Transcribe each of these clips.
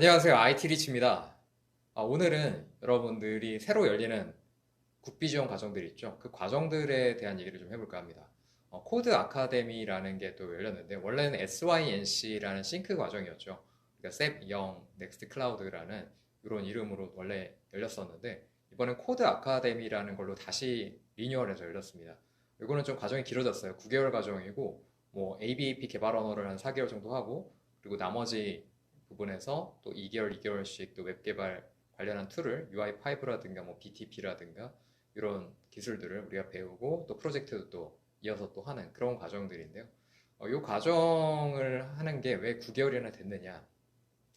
안녕하세요. IT 리치입니다. 오늘은 여러분들이 새로 열리는 국비 지원 과정들 있죠. 그 과정들에 대한 얘기를 좀 해볼까 합니다. 코드 아카데미라는 게 또 열렸는데, 원래는 SYNC라는 싱크 과정이었죠. 그러니까 SAP Young Next Cloud라는 이런 이름으로 원래 열렸었는데, 이번엔 코드 아카데미라는 걸로 다시 리뉴얼해서 열렸습니다. 이거는 좀 과정이 길어졌어요. 9개월 과정이고, 뭐 ABAP 개발 언어를 한 4개월 정도 하고, 그리고 나머지 부분에서 또 2개월, 2개월씩 또 웹 개발 관련한 툴을 UI5라든가 뭐 BTP라든가 이런 기술들을 우리가 배우고 또 프로젝트도 또 이어서 또 하는 그런 과정들인데요. 이 과정을 하는 게 왜 9개월이나 됐느냐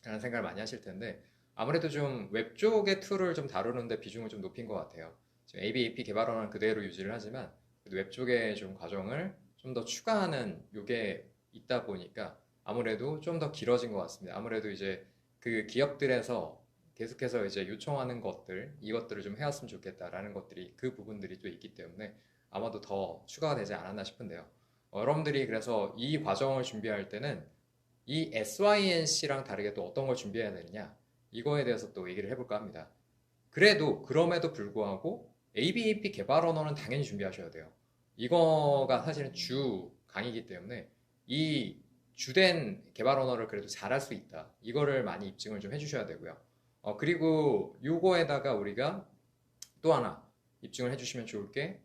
라는 생각을 많이 하실 텐데, 아무래도 좀 웹 쪽의 툴을 좀 다루는데 비중을 좀 높인 것 같아요. 지금 ABAP 개발원은 그대로 유지를 하지만 그래도 웹 쪽의 좀 과정을 좀 더 추가하는 요게 있다 보니까 아무래도 좀 더 길어진 것 같습니다. 아무래도 이제 그 기업들에서 계속해서 이제 요청하는 것들, 이것들을 좀 해왔으면 좋겠다라는 것들이 그 부분들이 또 있기 때문에 아마도 더 추가가 되지 않았나 싶은데요. 여러분들이 그래서 이 과정을 준비할 때는 이 SYNC랑 다르게 또 어떤 걸 준비해야 되느냐, 이거에 대해서 또 얘기를 해볼까 합니다. 그럼에도 불구하고 ABAP 개발 언어는 당연히 준비하셔야 돼요. 이거가 사실은 주 강의이기 때문에 이 주된 개발 언어를 그래도 잘할 수 있다. 이거를 많이 입증을 좀 해주셔야 되고요. 그리고 이거에다가 우리가 또 하나 입증을 해주시면 좋을 게,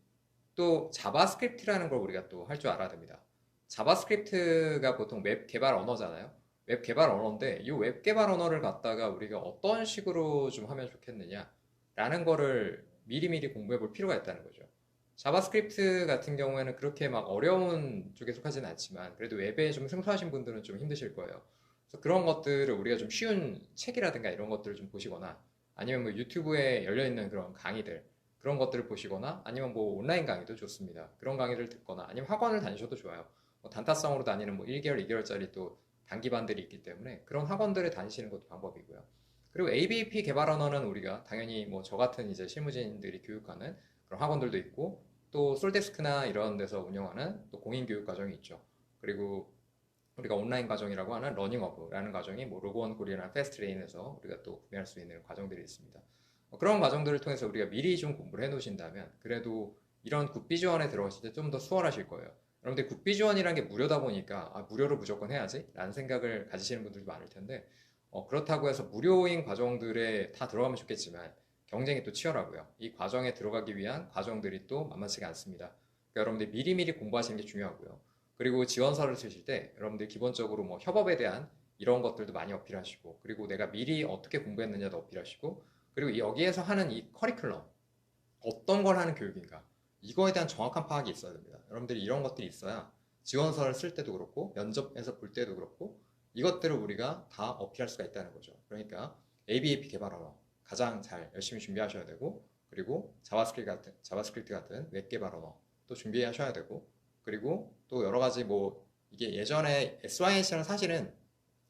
또 자바스크립트라는 걸 우리가 또 할 줄 알아야 됩니다. 자바스크립트가 보통 웹 개발 언어잖아요. 웹 개발 언어인데 이 웹 개발 언어를 갖다가 우리가 어떤 식으로 좀 하면 좋겠느냐라는 거를 미리미리 공부해 볼 필요가 있다는 거죠. 자바스크립트 같은 경우에는 그렇게 막 어려운 쪽에 속하지는 않지만 그래도 웹에 좀 생소하신 분들은 좀 힘드실 거예요. 그래서 그런 것들을 우리가 좀 쉬운 책이라든가 이런 것들을 좀 보시거나, 아니면 뭐 유튜브에 열려있는 그런 강의들, 그런 것들을 보시거나, 아니면 뭐 온라인 강의도 좋습니다. 그런 강의를 듣거나 아니면 학원을 다니셔도 좋아요. 뭐 단타성으로 다니는 뭐 1개월, 2개월짜리 또 단기반들이 있기 때문에 그런 학원들을 다니시는 것도 방법이고요. 그리고 ABAP 개발 언어는 우리가 당연히 뭐 저 같은 이제 실무진들이 교육하는 그런 학원들도 있고, 또 솔데스크나 이런 데서 운영하는 또 공인교육 과정이 있죠. 그리고 우리가 온라인 과정이라고 하는 러닝어브라는 과정이 뭐 로그원 코리아나 패스트레인에서 우리가 또 구매할 수 있는 과정들이 있습니다. 그런 과정들을 통해서 우리가 미리 좀 공부를 해 놓으신다면 그래도 이런 국비 지원에 들어가실 때 좀 더 수월하실 거예요. 여러분들 국비 지원이라는 게 무료다 보니까 무료로 무조건 해야지 라는 생각을 가지시는 분들도 많을 텐데, 그렇다고 해서 무료인 과정들에 다 들어가면 좋겠지만 경쟁이 또 치열하고요. 이 과정에 들어가기 위한 과정들이 또 만만치가 않습니다. 그러니까 여러분들 미리미리 공부하시는 게 중요하고요. 그리고 지원서를 쓰실 때 여러분들 기본적으로 뭐 협업에 대한 이런 것들도 많이 어필하시고, 그리고 내가 미리 어떻게 공부했느냐도 어필하시고, 그리고 여기에서 하는 이 커리큘럼, 어떤 걸 하는 교육인가, 이거에 대한 정확한 파악이 있어야 됩니다. 여러분들이 이런 것들이 있어야 지원서를 쓸 때도 그렇고 면접에서 볼 때도 그렇고 이것들을 우리가 다 어필할 수가 있다는 거죠. 그러니까 ABAP 개발 언어 가장 잘 열심히 준비하셔야 되고, 그리고 자바스크립트 같은 웹 개발 언어 또 준비하셔야 되고, 그리고 또 여러 가지 뭐 이게 예전에 SYNC랑 사실은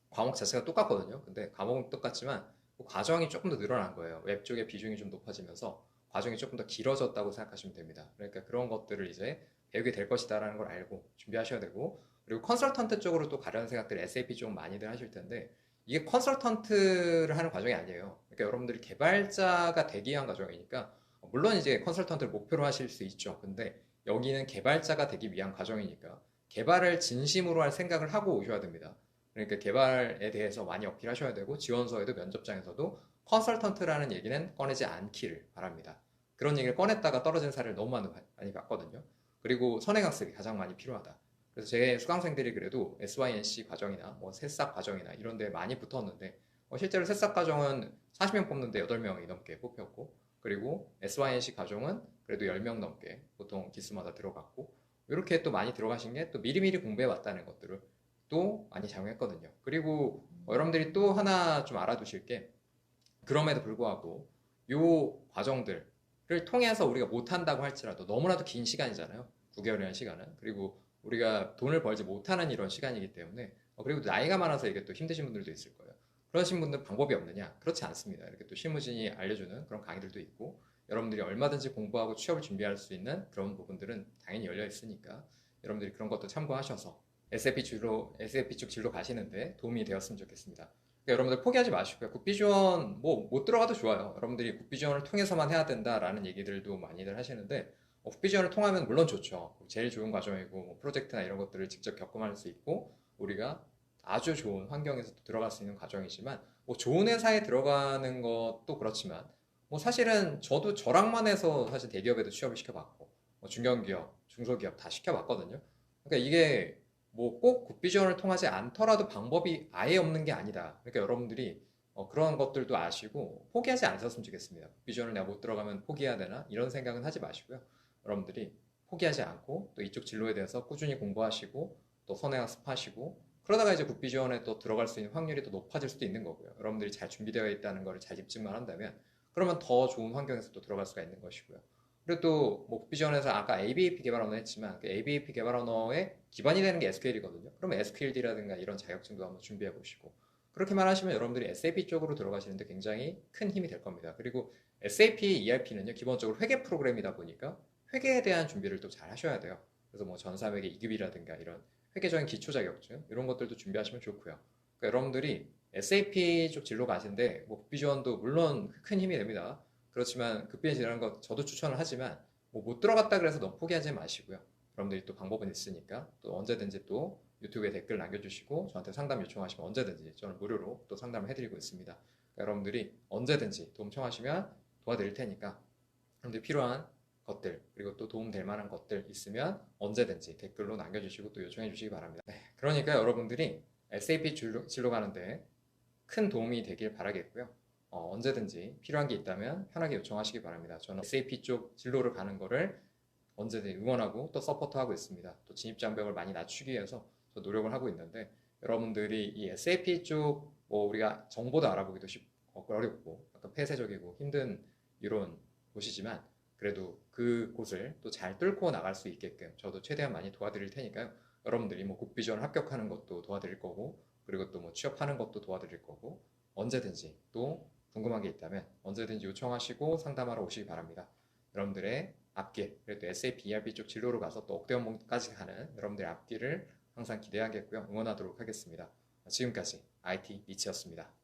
과목 자체가 똑같거든요. 근데 과목은 똑같지만 그 과정이 조금 더 늘어난 거예요. 웹 쪽의 비중이 좀 높아지면서 과정이 조금 더 길어졌다고 생각하시면 됩니다. 그러니까 그런 것들을 이제 배우게 될 것이다라는 걸 알고 준비하셔야 되고, 그리고 컨설턴트 쪽으로 또 가려는 생각들 SAP 쪽 많이들 하실 텐데, 이게 컨설턴트를 하는 과정이 아니에요. 그러니까 여러분들이 개발자가 되기 위한 과정이니까 물론 이제 컨설턴트를 목표로 하실 수 있죠. 근데 여기는 개발자가 되기 위한 과정이니까 개발을 진심으로 할 생각을 하고 오셔야 됩니다. 그러니까 개발에 대해서 많이 어필하셔야 되고, 지원서에도 면접장에서도 컨설턴트라는 얘기는 꺼내지 않기를 바랍니다. 그런 얘기를 꺼냈다가 떨어진 사례를 너무 많이 봤거든요. 그리고 선행학습이 가장 많이 필요하다. 그래서 제 수강생들이 그래도 SYNC 과정이나 뭐 새싹 과정이나 이런 데 많이 붙었는데, 실제로 새싹 과정은 40명 뽑는데 8명이 넘게 뽑혔고, 그리고 SYNC 과정은 그래도 10명 넘게 보통 기수마다 들어갔고, 이렇게 또 많이 들어가신 게 또 미리미리 공부해 왔다는 것들을 또 많이 작용했거든요. 그리고 여러분들이 또 하나 좀 알아두실 게, 그럼에도 불구하고 요 과정들을 통해서 우리가 못한다고 할지라도 너무나도 긴 시간이잖아요. 9개월이라는 시간은. 그리고 우리가 돈을 벌지 못하는 이런 시간이기 때문에, 그리고 나이가 많아서 이게 또 힘드신 분들도 있을 거예요. 그러신 분들 방법이 없느냐? 그렇지 않습니다. 이렇게 또 실무진이 알려주는 그런 강의들도 있고, 여러분들이 얼마든지 공부하고 취업을 준비할 수 있는 그런 부분들은 당연히 열려 있으니까 여러분들이 그런 것도 참고하셔서 SAP 쪽 진로 가시는데 도움이 되었으면 좋겠습니다. 그러니까 여러분들 포기하지 마시고요. 국비지원 뭐 못 들어가도 좋아요. 여러분들이 국비지원을 통해서만 해야 된다라는 얘기들도 많이들 하시는데 국비지원을 통하면 물론 좋죠. 제일 좋은 과정이고 뭐 프로젝트나 이런 것들을 직접 겪어할 수 있고 우리가 아주 좋은 환경에서 들어갈 수 있는 과정이지만 뭐 좋은 회사에 들어가는 것도 그렇지만 뭐 사실은 저도 저랑만 해서 사실 대기업에도 취업을 시켜봤고 뭐 중견기업, 중소기업 다 시켜봤거든요. 그러니까 이게 뭐 꼭 국비지원을 통하지 않더라도 방법이 아예 없는 게 아니다. 그러니까 여러분들이 그런 것들도 아시고 포기하지 않으셨으면 좋겠습니다. 국비지원을 내가 못 들어가면 포기해야 되나? 이런 생각은 하지 마시고요. 여러분들이 포기하지 않고 또 이쪽 진로에 대해서 꾸준히 공부하시고 또 선행학습하시고 그러다가 이제 국비지원에 또 들어갈 수 있는 확률이 더 높아질 수도 있는 거고요. 여러분들이 잘 준비되어 있다는 걸 잘 입증만 한다면 그러면 더 좋은 환경에서 또 들어갈 수가 있는 것이고요. 그리고 또 뭐 국비지원에서 아까 ABAP 개발 언어 했지만 그 ABAP 개발 언어의 기반이 되는 게 SQL이거든요. 그러면 SQLD라든가 이런 자격증도 한번 준비해 보시고 그렇게만 하시면 여러분들이 SAP 쪽으로 들어가시는데 굉장히 큰 힘이 될 겁니다. 그리고 SAP ERP는요 기본적으로 회계 프로그램이다 보니까 회계에 대한 준비를 또 잘 하셔야 돼요. 그래서 뭐 전사회계 2급이라든가 이런 회계적인 기초 자격증 이런 것들도 준비하시면 좋고요. 그러니까 여러분들이 SAP 쪽 진로 가신데 뭐 국비지원도 물론 큰 힘이 됩니다. 그렇지만 급비지원이라는 거 저도 추천을 하지만 뭐 못 들어갔다 그래서 너무 포기하지 마시고요. 여러분들이 또 방법은 있으니까 또 언제든지 또 유튜브에 댓글 남겨주시고 저한테 상담 요청하시면 언제든지 저는 무료로 또 상담을 해드리고 있습니다. 그러니까 여러분들이 언제든지 도움 청하시면 도와드릴 테니까 여러분들 필요한 것들 그리고 또 도움될 만한 것들 있으면 언제든지 댓글로 남겨주시고 또 요청해 주시기 바랍니다. 네, 그러니까 여러분들이 SAP 진로 가는데 큰 도움이 되길 바라겠고요. 언제든지 필요한 게 있다면 편하게 요청하시기 바랍니다. 저는 SAP 쪽 진로를 가는 거를 언제든 응원하고 또 서포트하고 있습니다. 또 진입장벽을 많이 낮추기 위해서 저 노력을 하고 있는데 여러분들이 이 SAP 쪽 뭐 우리가 정보도 알아보기도 어렵고 약간 폐쇄적이고 힘든 이런 곳이지만 그래도 그 곳을 또 잘 뚫고 나갈 수 있게끔 저도 최대한 많이 도와드릴 테니까요. 여러분들이 뭐 국비지원 합격하는 것도 도와드릴 거고 그리고 또 뭐 취업하는 것도 도와드릴 거고 언제든지 또 궁금한 게 있다면 언제든지 요청하시고 상담하러 오시기 바랍니다. 여러분들의 앞길, 그리고 또 SAP ERP 쪽 진로로 가서 또 억대 연봉까지 가는 여러분들의 앞길을 항상 기대하겠고요. 응원하도록 하겠습니다. 지금까지 IT 리치였습니다.